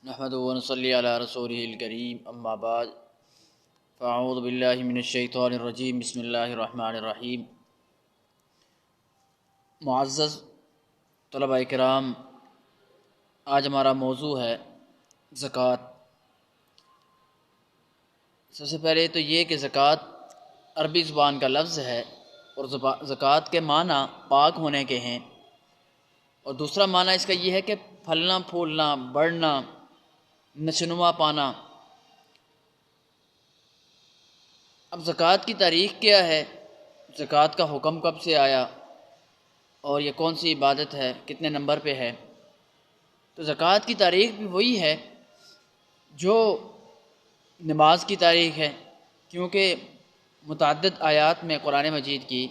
نحمد و نصلی علی رسولہ الکریم اما بعد فاعوذ باللہ من الشیطان الرجیم بسم اللہ الرحمن الرحیم۔ معزز طلبہ کرام، آج ہمارا موضوع ہے زکوٰۃ۔ سب سے پہلے تو یہ کہ زکوٰۃ عربی زبان کا لفظ ہے اور زکوٰۃ کے معنی پاک ہونے کے ہیں، اور دوسرا معنی اس کا یہ ہے کہ پھلنا پھولنا، بڑھنا، نشوونما پانا۔ اب زکوٰۃ کی تاریخ کیا ہے، زکوٰۃ کا حکم کب سے آیا اور یہ کون سی عبادت ہے، کتنے نمبر پہ ہے؟ تو زکوٰۃ کی تاریخ بھی وہی ہے جو نماز کی تاریخ ہے، کیونکہ متعدد آیات میں قرآن مجید کی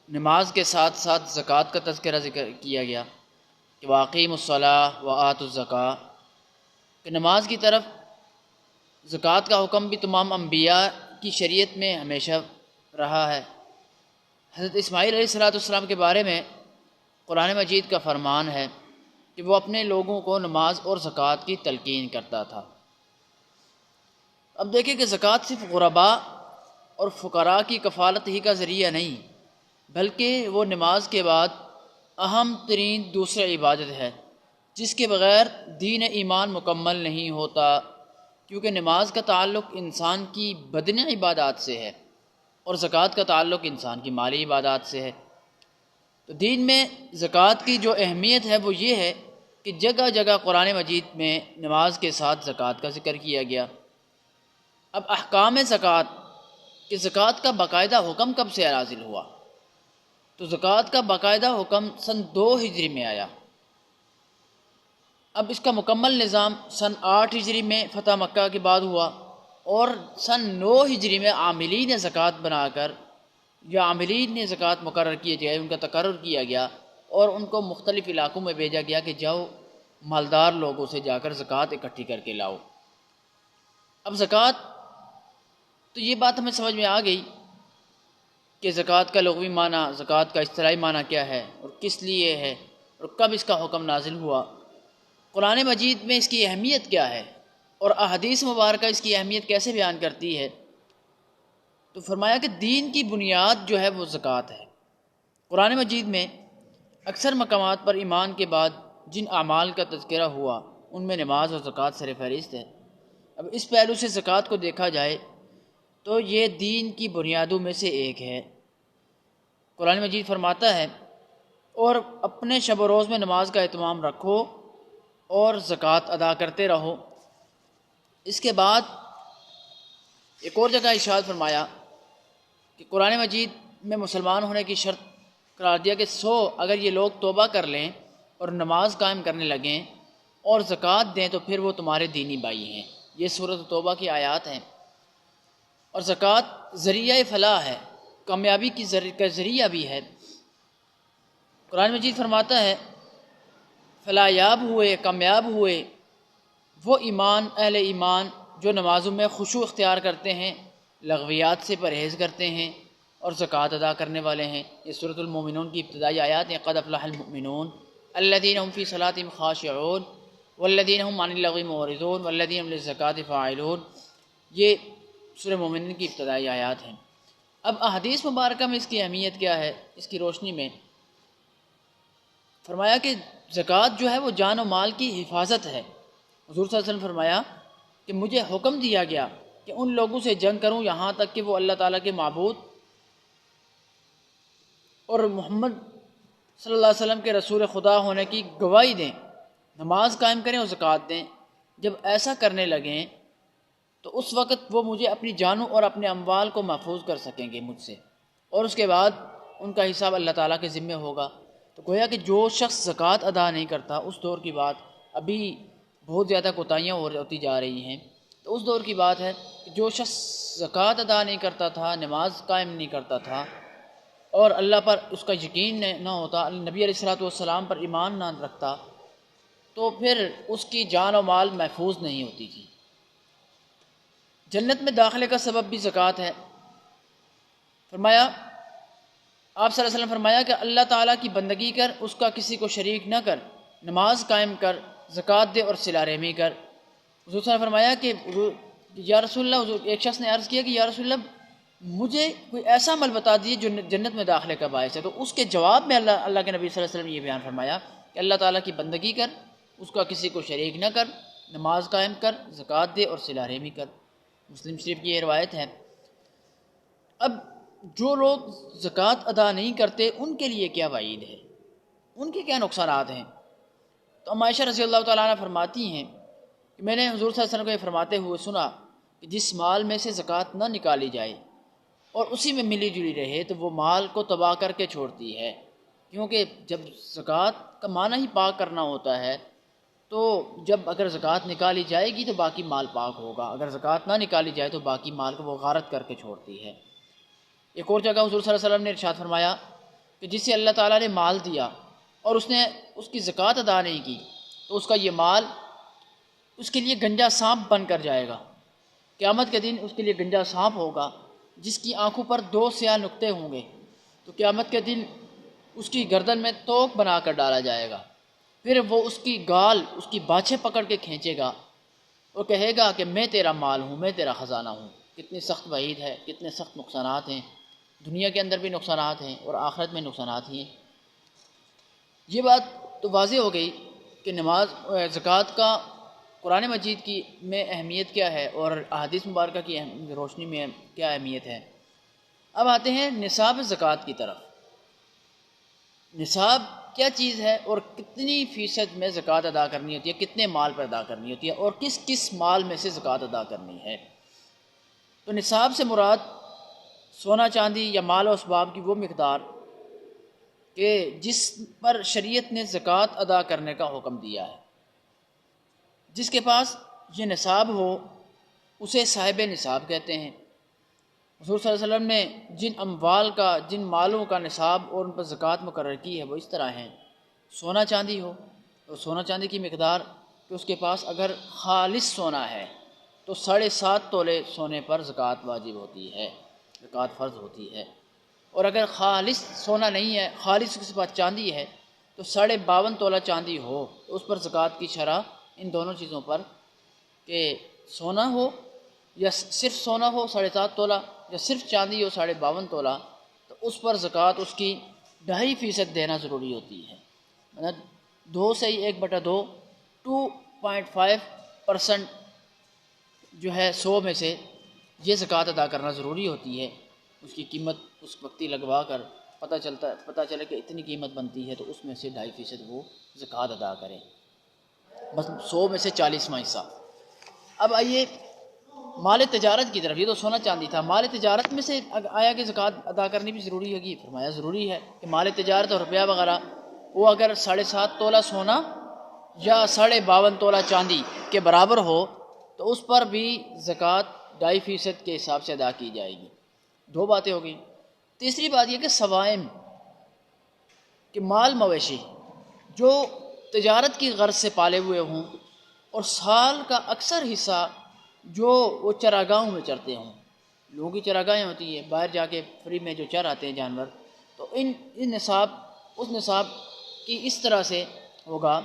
نماز کے ساتھ ساتھ زکوٰۃ کا تذکرہ ذکر کیا گیا کہ واقیموا الصلاۃ وآتوا الزکوٰۃ، کہ نماز کی طرف زکوٰۃ کا حکم بھی تمام انبیاء کی شریعت میں ہمیشہ رہا ہے۔ حضرت اسماعیل علیہ السلام کے بارے میں قرآن مجید کا فرمان ہے کہ وہ اپنے لوگوں کو نماز اور زکوٰۃ کی تلقین کرتا تھا۔ اب دیکھیں کہ زکوٰۃ صرف غرباء اور فقراء کی کفالت ہی کا ذریعہ نہیں، بلکہ وہ نماز کے بعد اہم ترین دوسری عبادت ہے جس کے بغیر دین ایمان مکمل نہیں ہوتا، کیونکہ نماز کا تعلق انسان کی بدنی عبادات سے ہے اور زکوٰۃ کا تعلق انسان کی مالی عبادات سے ہے۔ تو دین میں زکوٰۃ کی جو اہمیت ہے وہ یہ ہے کہ جگہ جگہ قرآن مجید میں نماز کے ساتھ زکوٰۃ کا ذکر کیا گیا۔ اب احکام زکوٰۃ کہ زکوٰۃ کا باقاعدہ حکم کب سے نازل ہوا؟ تو زکوٰۃ کا باقاعدہ حکم سن 2 ہجری میں آیا۔ اب اس کا مکمل نظام سن 8 ہجری میں فتح مکہ کے بعد ہوا، اور سن 9 ہجری میں عاملین زکوٰۃ بنا کر یا عاملین نے زکوٰۃ مقرر کیے گئے، ان کا تقرر کیا گیا اور ان کو مختلف علاقوں میں بھیجا گیا کہ جاؤ مالدار لوگوں سے جا کر زکوٰۃ اکٹھی کر کے لاؤ۔ اب زکوٰۃ تو یہ بات ہمیں سمجھ میں آ گئی کہ زکوٰۃ کا لغوی معنی، زکوٰۃ کا اصطلاحی معنی کیا ہے اور کس لیے ہے اور کب اس کا حکم نازل ہوا، قرآن مجید میں اس کی اہمیت کیا ہے اور احادیث مبارکہ اس کی اہمیت کیسے بیان کرتی ہے۔ تو فرمایا کہ دین کی بنیاد جو ہے وہ زکوٰۃ ہے۔ قرآن مجید میں اکثر مقامات پر ایمان کے بعد جن اعمال کا تذکرہ ہوا ان میں نماز اور زکوٰۃ سر فہرست ہے۔ اب اس پہلو سے زکوٰۃ کو دیکھا جائے تو یہ دین کی بنیادوں میں سے ایک ہے۔ قرآن مجید فرماتا ہے اور اپنے شب و روز میں نماز کا اہتمام رکھو اور زکوٰۃ ادا کرتے رہو۔ اس کے بعد ایک اور جگہ ارشاد فرمایا کہ قرآن مجید میں مسلمان ہونے کی شرط قرار دیا کہ اگر یہ لوگ توبہ کر لیں اور نماز قائم کرنے لگیں اور زکوٰۃ دیں تو پھر وہ تمہارے دینی بھائی ہیں۔ یہ سورۃ توبہ کی آیات ہیں۔ اور زکوٰۃ ذریعہ فلاح ہے، کامیابی کا ذریعہ بھی ہے۔ قرآن مجید فرماتا ہے فلاح یاب ہوئے، کامیاب ہوئے وہ اہل ایمان جو نمازوں میں خشوع اختیار کرتے ہیں، لغویات سے پرہیز کرتے ہیں اور زکوٰۃ ادا کرنے والے ہیں۔ یہ سورۃ المومنون کی ابتدائی آیات ہیں۔ قد افلح المؤمنون الذین هم فی صلاتهم خاشعون والذین هم عن اللغو معرضون والذین هم للزکوٰۃ فاعلون۔ یہ سورہ مومنون کی ابتدائی آیات ہیں۔ اب احادیث مبارکہ میں اس کی اہمیت کیا ہے، اس کی روشنی میں فرمایا کہ زکوٰۃ جو ہے وہ جان و مال کی حفاظت ہے۔ حضور صلی اللہ علیہ وسلم فرمایا کہ مجھے حکم دیا گیا کہ ان لوگوں سے جنگ کروں یہاں تک کہ وہ اللہ تعالیٰ کے معبود اور محمد صلی اللہ علیہ وسلم کے رسول خدا ہونے کی گواہی دیں، نماز قائم کریں اور زکوٰۃ دیں۔ جب ایسا کرنے لگیں تو اس وقت وہ مجھے اپنی جانوں اور اپنے اموال کو محفوظ کر سکیں گے مجھ سے، اور اس کے بعد ان کا حساب اللہ تعالیٰ کے ذمے ہوگا۔ تو گویا کہ جو شخص زکوٰۃ ادا نہیں کرتا، اس دور کی بات، ابھی بہت زیادہ کوتاہیاں ہوتی جا رہی ہیں، تو اس دور کی بات ہے کہ جو شخص زکوٰۃ ادا نہیں کرتا تھا، نماز قائم نہیں کرتا تھا اور اللہ پر اس کا یقین نہ ہوتا، نبی علیہ السلام پر ایمان نہ رکھتا، تو پھر اس کی جان و مال محفوظ نہیں ہوتی تھی۔ جنت میں داخلے کا سبب بھی زکوٰۃ ہے۔ فرمایا آپ صلی اللہ علیہ وسلم فرمایا کہ اللہ تعالیٰ کی بندگی کر، اس کا کسی کو شریک نہ کر، نماز قائم کر زکوٰۃ دے اور صلہ رحمی کر۔ حضور صلی اللہ علیہ وسلم نے فرمایا کہ یا رسول اللہ، حضور ایک شخص نے عرض کیا کہ یا رسول اللہ مجھے کوئی ایسا عمل بتا دیجیے جو جنت میں داخلے کا باعث ہے۔ تو اس کے جواب میں اللہ کے نبی صلی اللہ علیہ وسلم نے یہ بیان فرمایا کہ اللہ تعالیٰ کی بندگی کر، اس کا کسی کو شریک نہ کر، نماز قائم کر، زکوٰۃ دے اور صلہ رحمی کر۔ مسلم شریف کی یہ روایت ہے۔ اب جو لوگ زکوٰۃ ادا نہیں کرتے ان کے لیے کیا وعید ہے، ان کے کیا نقصانات ہیں؟ تو ام عائشہ رضی اللہ تعالیٰ عنہ فرماتی ہیں کہ میں نے حضور صلی اللہ علیہ وسلم کو یہ فرماتے ہوئے سنا کہ جس مال میں سے زکوٰۃ نہ نکالی جائے اور اسی میں ملی جلی رہے تو وہ مال کو تباہ کر کے چھوڑتی ہے، کیونکہ جب زکوٰۃ کا معنی ہی پاک کرنا ہوتا ہے تو جب اگر زکوٰۃ نکالی جائے گی تو باقی مال پاک ہوگا، اگر زکوٰۃ نہ نکالی جائے تو باقی مال کو وہ غارت کر کے چھوڑتی ہے۔ ایک اور جگہ حضور صلی اللہ علیہ وسلم نے ارشاد فرمایا کہ جسے اللہ تعالیٰ نے مال دیا اور اس نے اس کی زکوٰۃ ادا نہیں کی تو اس کا یہ مال اس کے لیے گنجا سانپ بن کر جائے گا۔ قیامت کے دن اس کے لیے گنجا سانپ ہوگا جس کی آنکھوں پر 2 سیاہ نقطے ہوں گے، تو قیامت کے دن اس کی گردن میں توق بنا کر ڈالا جائے گا، پھر وہ اس کی گال، اس کی باچھیں پکڑ کے کھینچے گا اور کہے گا کہ میں تیرا مال ہوں، میں تیرا خزانہ ہوں۔ کتنی سخت وعید ہے، کتنے سخت نقصانات ہیں، دنیا کے اندر بھی نقصانات ہیں اور آخرت میں نقصانات ہیں۔ یہ بات تو واضح ہو گئی کہ نماز زکوٰۃ کا قرآن مجید کی میں اہمیت کیا ہے اور احادیث مبارکہ کی روشنی میں کیا اہمیت ہے۔ اب آتے ہیں نصاب زکوٰۃ کی طرف۔ نصاب کیا چیز ہے اور کتنی فیصد میں زکوٰۃ ادا کرنی ہوتی ہے، کتنے مال پر ادا کرنی ہوتی ہے اور کس کس مال میں سے زکوٰۃ ادا کرنی ہے؟ تو نصاب سے مراد سونا چاندی یا مال و اسباب کی وہ مقدار کہ جس پر شریعت نے زکوٰۃ ادا کرنے کا حکم دیا ہے۔ جس کے پاس یہ نصاب ہو اسے صاحب نصاب کہتے ہیں۔ حضور صلی اللہ علیہ وسلم نے جن اموال کا، جن مالوں کا نصاب اور ان پر زکوٰۃ مقرر کی ہے وہ اس طرح ہیں۔ سونا چاندی ہو تو سونا چاندی کی مقدار کہ اس کے پاس اگر خالص سونا ہے تو 7.5 تولے سونے پر زکوٰۃ واجب ہوتی ہے، زکوٰۃ فرض ہوتی ہے، اور اگر خالص سونا نہیں ہے، خالص اس کے پاس چاندی ہے تو 52.5 تولہ چاندی ہو تو اس پر زکوٰۃ کی شرح ان دونوں چیزوں پر کہ سونا ہو یا صرف سونا ہو 7.5 تولہ یا صرف چاندی ہو 52.5 تولہ تو اس پر زکوٰۃ اس کی 2.5% دینا ضروری ہوتی ہے، مطلب 2 سے 1/2 2.5% جو ہے 100 میں سے یہ زکوٰۃ ادا کرنا ضروری ہوتی ہے۔ اس کی قیمت اس وقتی لگوا کر پتہ چلے کہ اتنی قیمت بنتی ہے تو اس میں سے 2.5% وہ زکوٰۃ ادا کریں، بس 100 میں سے 40واں حصہ۔ اب آئیے مال تجارت کی طرف۔ یہ تو سونا چاندی تھا، مال تجارت میں سے آیا کہ زکوٰۃ ادا کرنی بھی ضروری ہوگی؟ فرمایا ضروری ہے کہ مال تجارت اور روپیہ وغیرہ وہ اگر 7.5 تولہ سونا یا 52.5 تولہ چاندی کے برابر ہو تو اس پر بھی زکوٰۃ 2.5% کے حساب سے ادا کی جائے گی۔ 2 باتیں ہو گئیں۔ تیسری بات یہ کہ سوائم کہ مال مویشی جو تجارت کی غرض سے پالے ہوئے ہوں اور سال کا اکثر حصہ جو وہ چراگاہوں میں چرتے ہوں، لوگوں کی چراگاہیں ہوتی ہیں، باہر جا کے فری میں جو چر آتے ہیں جانور، تو ان اس نصاب کی اس طرح سے ہوگا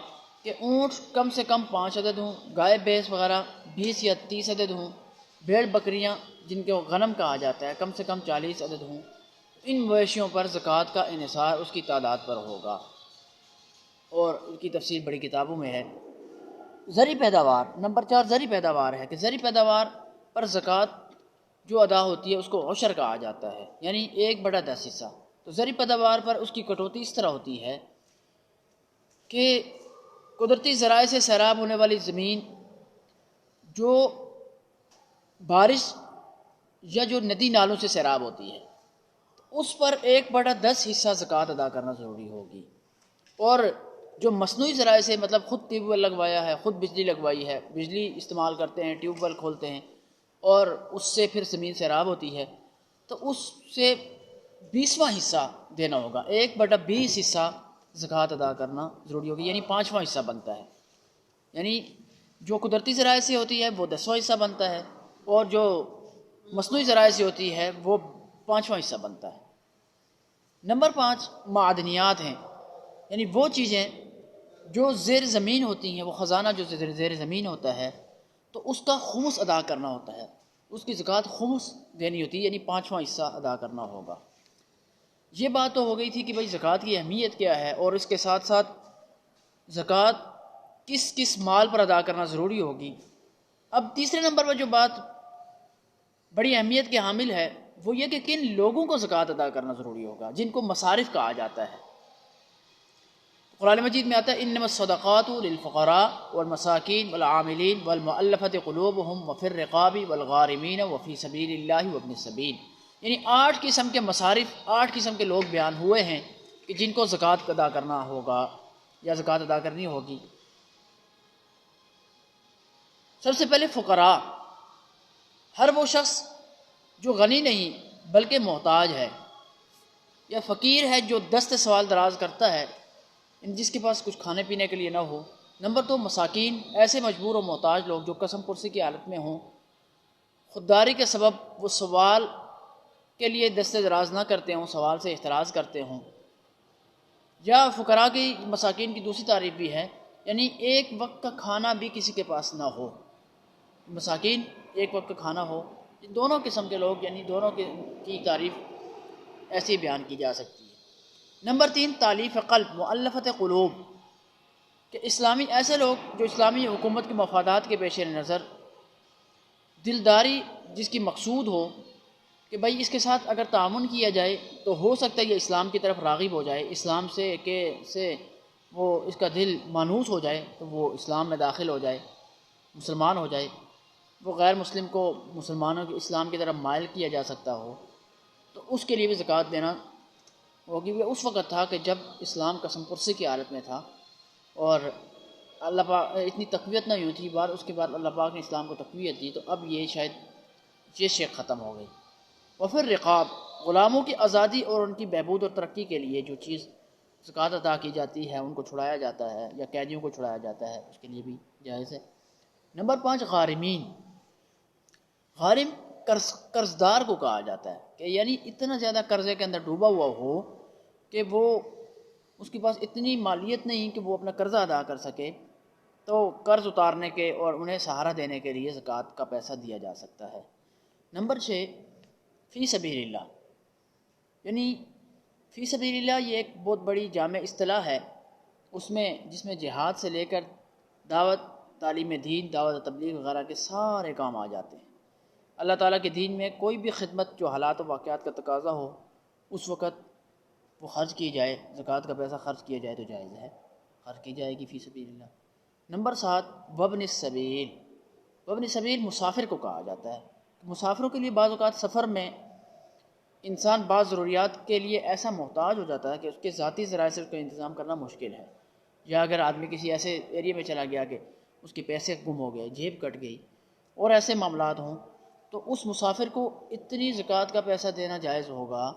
کہ اونٹ کم سے کم 5 عدد ہوں، گائے بھینس وغیرہ 20 یا 30 عدد ہوں، بھیڑ بکریاں جن کو غنم کہا جاتا ہے کم سے کم 40 عدد ہوں۔ ان مویشیوں پر زکوٰۃ کا انحصار اس کی تعداد پر ہوگا اور ان کی تفصیل بڑی کتابوں میں ہے۔ زرعی پیداوار، نمبر 4 زرعی پیداوار ہے کہ زرعی پیداوار پر زکوٰۃ جو ادا ہوتی ہے اس کو عشر کہا جاتا ہے، یعنی 1/10 حصہ۔ تو زرعی پیداوار پر اس کی کٹوتی اس طرح ہوتی ہے کہ قدرتی ذرائع سے سیراب ہونے والی زمین جو بارش یا جو ندی نالوں سے سیراب ہوتی ہے اس پر 1/10 حصہ زکوٰۃ ادا کرنا ضروری ہوگی، اور جو مصنوعی ذرائع سے مطلب خود ٹیوب ویل لگوایا ہے، خود بجلی لگوائی ہے، بجلی استعمال کرتے ہیں، ٹیوب ویل کھولتے ہیں اور اس سے پھر زمین سیراب ہوتی ہے تو اس سے 20واں حصہ دینا ہوگا، 1/20 حصہ زکوٰۃ ادا کرنا ضروری ہوگی، یعنی 5واں حصہ بنتا ہے۔ یعنی جو قدرتی ذرائع سے ہوتی ہے وہ 10واں حصہ بنتا ہے اور جو مصنوعی ذرائع سے ہوتی ہے وہ 5واں حصہ بنتا ہے۔ نمبر 5 معدنیات ہیں، یعنی وہ چیزیں جو زیر زمین ہوتی ہیں، وہ خزانہ جو زیر زمین ہوتا ہے، تو اس کا خمس ادا کرنا ہوتا ہے، اس کی زکوٰۃ خمس دینی ہوتی ہے، یعنی 5واں حصہ ادا کرنا ہوگا۔ یہ بات تو ہو گئی تھی کہ بھائی زکوٰۃ کی اہمیت کیا ہے، اور اس کے ساتھ ساتھ زکوٰۃ کس کس مال پر ادا کرنا ضروری ہوگی۔ اب تیسرے نمبر پر جو بات بڑی اہمیت کے حامل ہے وہ یہ کہ کن لوگوں کو زکوٰۃ ادا کرنا ضروری ہوگا، جن کو مصارف کہا جاتا ہے۔ قرآن مجید میں آتا ہے انما الصدقات للفقراء والمساکین والعاملین والمؤلفۃ قلوبہم وفی الرقاب والغارمین وفی سبیل اللہ وابن السبیل، یعنی 8 قسم کے مصارف، 8 قسم کے لوگ بیان ہوئے ہیں کہ جن کو زکوٰۃ ادا کرنا ہوگا یا زکوٰۃ ادا کرنی ہوگی۔ سب سے پہلے فقراء، ہر وہ شخص جو غنی نہیں بلکہ محتاج ہے یا فقیر ہے، جو دست سوال دراز کرتا ہے، جس کے پاس کچھ کھانے پینے کے لیے نہ ہو۔ نمبر 2 مساکین، ایسے مجبور و محتاج لوگ جو قسم پرسی کی حالت میں ہوں، خودداری کے سبب وہ سوال کے لیے دست دراز نہ کرتے ہوں، سوال سے احتراز کرتے ہوں۔ یا فقراء کی، مساکین کی دوسری تعریف بھی ہے، یعنی ایک وقت کا کھانا بھی کسی کے پاس نہ ہو۔ مساکین ایک وقت کا کھانا ہو، دونوں قسم کے لوگ، یعنی دونوں کی تعریف ایسی بیان کی جا سکتی ہے۔ نمبر 3 تالیف قلب، مؤلفت قلوب، کہ اسلامی ایسے لوگ جو اسلامی حکومت کے مفادات کے پیش نظر دلداری جس کی مقصود ہو کہ بھائی اس کے ساتھ اگر تعاون کیا جائے تو ہو سکتا ہے یہ اسلام کی طرف راغب ہو جائے، اسلام سے وہ اس کا دل مانوس ہو جائے تو وہ اسلام میں داخل ہو جائے، مسلمان ہو جائے، وہ غیر مسلم کو مسلمانوں کے اسلام کی طرف مائل کیا جا سکتا ہو، تو اس کے لیے بھی زکوٰۃ دینا ہوگی۔ وہ اس وقت تھا کہ جب اسلام قسم پرسی کی حالت میں تھا اور اللہ پاک اتنی تقویت نہیں ہوئی تھی، اس کے بعد اللہ پاک نے اسلام کو تقویت دی، تو اب یہ شاید یہ شے ختم ہو گئی۔ اور پھر رقاب، غلاموں کی آزادی اور ان کی بہبود اور ترقی کے لیے جو چیز زکوٰۃ ادا کی جاتی ہے، ان کو چھڑایا جاتا ہے یا قیدیوں کو چھڑایا جاتا ہے، اس کے لیے بھی جائز ہے۔ نمبر 5 غارمین، غارم قرض دار کو کہا جاتا ہے کہ یعنی اتنا زیادہ قرضے کے اندر ڈوبا ہوا ہو کہ وہ اس کے پاس اتنی مالیت نہیں کہ وہ اپنا قرضہ ادا کر سکے، تو قرض اتارنے کے اور انہیں سہارا دینے کے لیے زکوٰۃ کا پیسہ دیا جا سکتا ہے۔ نمبر 6 فی سبیل اللہ، یعنی فی سبیل اللہ یہ ایک بہت بڑی جامع اصطلاح ہے، جس میں جہاد سے لے کر دعوت، تعلیم دین، دعوت تبلیغ وغیرہ کے سارے کام آ جاتے ہیں۔ اللہ تعالیٰ کے دین میں کوئی بھی خدمت جو حالات و واقعات کا تقاضا ہو اس وقت وہ خرچ کی جائے، زکوٰۃ کا پیسہ خرچ کیا جائے تو جائز ہے، خرچ کی جائے گی فی سبیل اللہ۔ نمبر 7 وابن السبیل، وابن السبیل مسافر کو کہا جاتا ہے۔ مسافروں کے لیے بعض اوقات سفر میں انسان بعض ضروریات کے لیے ایسا محتاج ہو جاتا ہے کہ اس کے ذاتی ذرائع سے اس کا انتظام کرنا مشکل ہے، یا اگر آدمی کسی ایسے ایریے میں چلا گیا کہ اس کے پیسے گم ہو گئے، جیب کٹ گئی اور ایسے معاملات ہوں، تو اس مسافر کو اتنی زکوٰۃ کا پیسہ دینا جائز ہوگا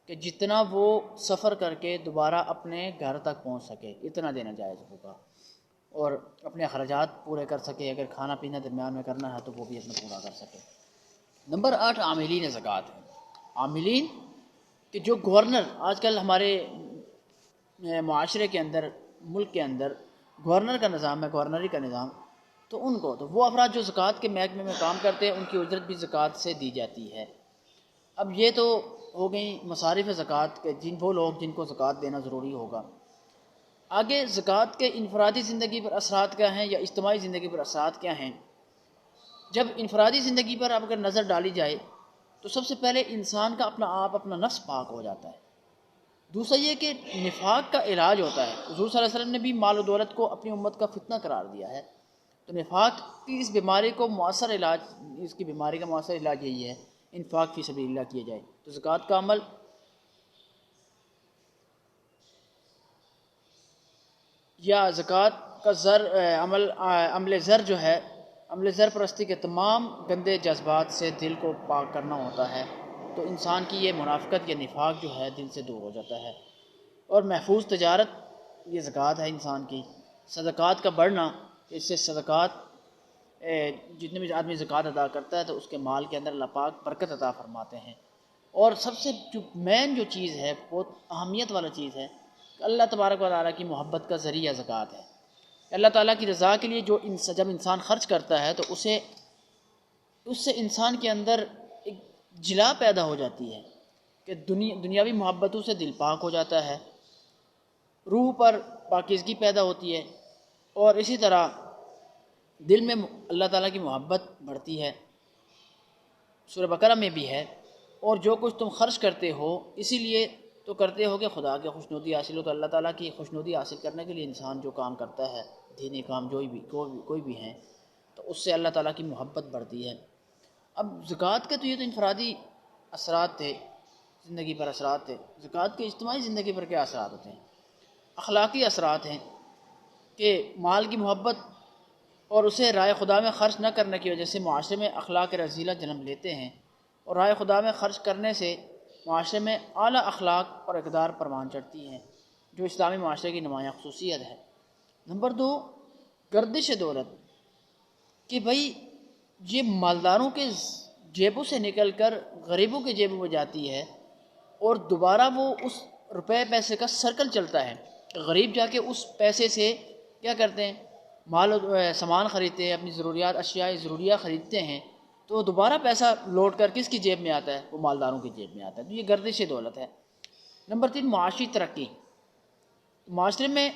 کہ جتنا وہ سفر کر کے دوبارہ اپنے گھر تک پہنچ سکے، اتنا دینا جائز ہوگا، اور اپنے اخراجات پورے کر سکے، اگر کھانا پینا درمیان میں کرنا ہے تو وہ بھی اپنا پورا کر سکے۔ نمبر 8 عاملین زکوٰۃ ہے، عاملین کہ جو گورنر، آج کل ہمارے معاشرے کے اندر، ملک کے اندر گورنر کا نظام ہے، گورنری کا نظام، تو تو وہ افراد جو زکوٰۃ کے محکمے میں کام کرتے ہیں ان کی اجرت بھی زکوٰۃ سے دی جاتی ہے۔ اب یہ تو ہو گئی مصارف زکوٰۃ کے وہ لوگ جن کو زکوٰۃ دینا ضروری ہوگا۔ آگے زکوٰۃ کے انفرادی زندگی پر اثرات کیا ہیں یا اجتماعی زندگی پر اثرات کیا ہیں؟ جب انفرادی زندگی پر اگر نظر ڈالی جائے تو سب سے پہلے انسان کا اپنا نفس پاک ہو جاتا ہے۔ دوسرا یہ کہ نفاق کا علاج ہوتا ہے، حضور صلی اللہ علیہ وسلم نے بھی مال و دولت کو اپنی امت کا فتنہ قرار دیا ہے، تو نفاق کی اس بیماری کو اس کی بیماری کا مؤثر علاج یہی ہے، انفاق فی سبیل اللہ کیا جائے۔ تو زکوٰۃ کا عمل یا زکوٰۃ کا عمل زر جو ہے، عمل زر پرستی کے تمام گندے جذبات سے دل کو پاک کرنا ہوتا ہے، تو انسان کی یہ منافقت یا نفاق جو ہے دل سے دور ہو جاتا ہے۔ اور محفوظ تجارت یہ زکوٰۃ ہے انسان کی۔ صدقات کا بڑھنا، اس سے صدقات جتنے بھی آدمی زکوٰۃ ادا کرتا ہے تو اس کے مال کے اندر اللہ پاک برکت عطا فرماتے ہیں۔ اور سب سے جو مین چیز ہے، بہت اہمیت والا چیز ہے کہ اللہ تبارک و تعالیٰ کی محبت کا ذریعہ زکوٰۃ ہے۔ اللہ تعالیٰ کی رضا کے لیے جب انسان خرچ کرتا ہے تو اس سے انسان کے اندر ایک جلا پیدا ہو جاتی ہے کہ دنیاوی محبتوں سے دل پاک ہو جاتا ہے، روح پر پاکیزگی پیدا ہوتی ہے، اور اسی طرح دل میں اللہ تعالیٰ کی محبت بڑھتی ہے۔ سورہ بقرہ میں بھی ہے، اور جو کچھ تم خرچ کرتے ہو اسی لیے تو کرتے ہو کہ خدا کی خوشنودی حاصل ہو۔ تو اللہ تعالیٰ کی خوشنودی حاصل کرنے کے لیے انسان جو کام کرتا ہے، دینی کام کوئی بھی ہیں، تو اس سے اللہ تعالیٰ کی محبت بڑھتی ہے۔ اب زکوٰۃ کے تو یہ تو انفرادی اثرات تھے، زندگی پر اثرات تھے۔ زکوٰۃ کے اجتماعی زندگی پر کیا اثرات ہوتے ہیں؟ اخلاقی اثرات ہیں کہ مال کی محبت اور اسے رائے خدا میں خرچ نہ کرنے کی وجہ سے معاشرے میں اخلاق رذیلہ جنم لیتے ہیں، اور رائے خدا میں خرچ کرنے سے معاشرے میں اعلیٰ اخلاق اور اقدار پروان چڑھتی ہیں، جو اسلامی معاشرے کی نمایاں خصوصیت ہے۔ نمبر 2، گردش دولت، کہ بھئی یہ مالداروں کے جیبوں سے نکل کر غریبوں کے جیبوں میں جاتی ہے، اور دوبارہ وہ اس روپے پیسے کا سرکل چلتا ہے۔ غریب جا کے اس پیسے سے کیا کرتے ہیں؟ سامان خریدتے ہیں، اپنی ضروریات اشیاء ضروریہ خریدتے ہیں، تو دوبارہ پیسہ لوٹ کر کس کی جیب میں آتا ہے؟ وہ مالداروں کی جیب میں آتا ہے۔ تو یہ گردش دولت ہے۔ نمبر 3، معاشی ترقی، معاشرے میں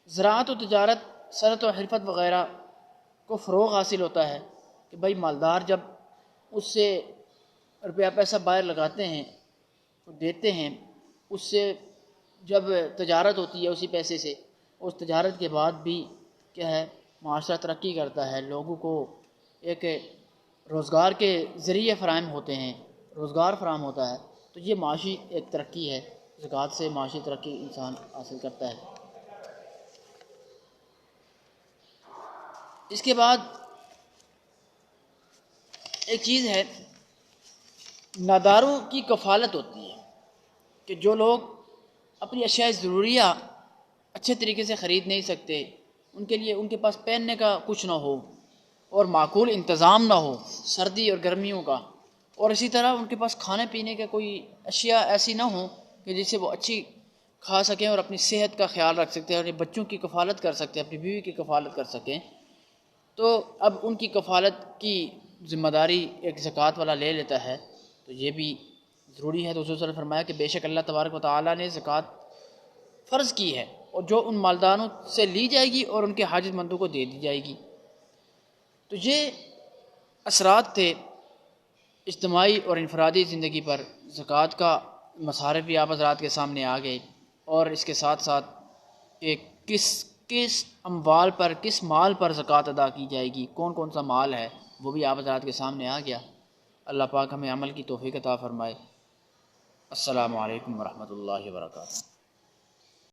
زراعت و تجارت، صنعت و حرفت وغیرہ کو فروغ حاصل ہوتا ہے کہ بھائی مالدار جب اس سے روپیہ پیسہ باہر لگاتے ہیں، دیتے ہیں، اس سے جب تجارت ہوتی ہے اسی پیسے سے، اس تجارت کے بعد بھی کیا ہے؟ معاشرہ ترقی کرتا ہے، لوگوں کو ایک روزگار کے ذریعے فراہم ہوتے ہیں، روزگار فراہم ہوتا ہے۔ تو یہ معاشی ایک ترقی ہے، زکوٰۃ سے معاشی ترقی انسان حاصل کرتا ہے۔ اس کے بعد ایک چیز ہے، ناداروں کی کفالت ہوتی ہے کہ جو لوگ اپنی اشیاء ضروریہ اچھے طریقے سے خرید نہیں سکتے، ان کے لیے ان کے پاس پہننے کا کچھ نہ ہو اور معقول انتظام نہ ہو سردی اور گرمیوں کا، اور اسی طرح ان کے پاس کھانے پینے کا کوئی اشیاء ایسی نہ ہوں کہ جس سے وہ اچھی کھا سکیں اور اپنی صحت کا خیال رکھ سکتے ہیں، اور اپنے بچوں کی کفالت کر سکتے ہیں، اپنی بیوی کی کفالت کر سکیں، تو اب ان کی کفالت کی ذمہ داری ایک زکوٰۃ والا لے لیتا ہے۔ تو یہ بھی ضروری ہے۔ تو حضور صلی اللہ علیہ وسلم نے فرمایا کہ بے شک اللہ تبارک و تعالیٰ نے زکوٰۃ فرض کی ہے، اور جو ان مالداروں سے لی جائے گی اور ان کے حاجت مندوں کو دے دی جائے گی۔ تو یہ اثرات تھے اجتماعی اور انفرادی زندگی پر زکوٰۃ کا۔ مصارف بھی آپ حضرات کے سامنے آ گئے، اور اس کے ساتھ ساتھ کہ کس اموال پر، کس مال پر زکوٰۃ ادا کی جائے گی، کون کون سا مال ہے، وہ بھی آپ حضرات کے سامنے آ گیا۔ اللہ پاک ہمیں عمل کی توفیق عطا فرمائے۔ السلام علیکم ورحمۃ اللہ وبرکاتہ۔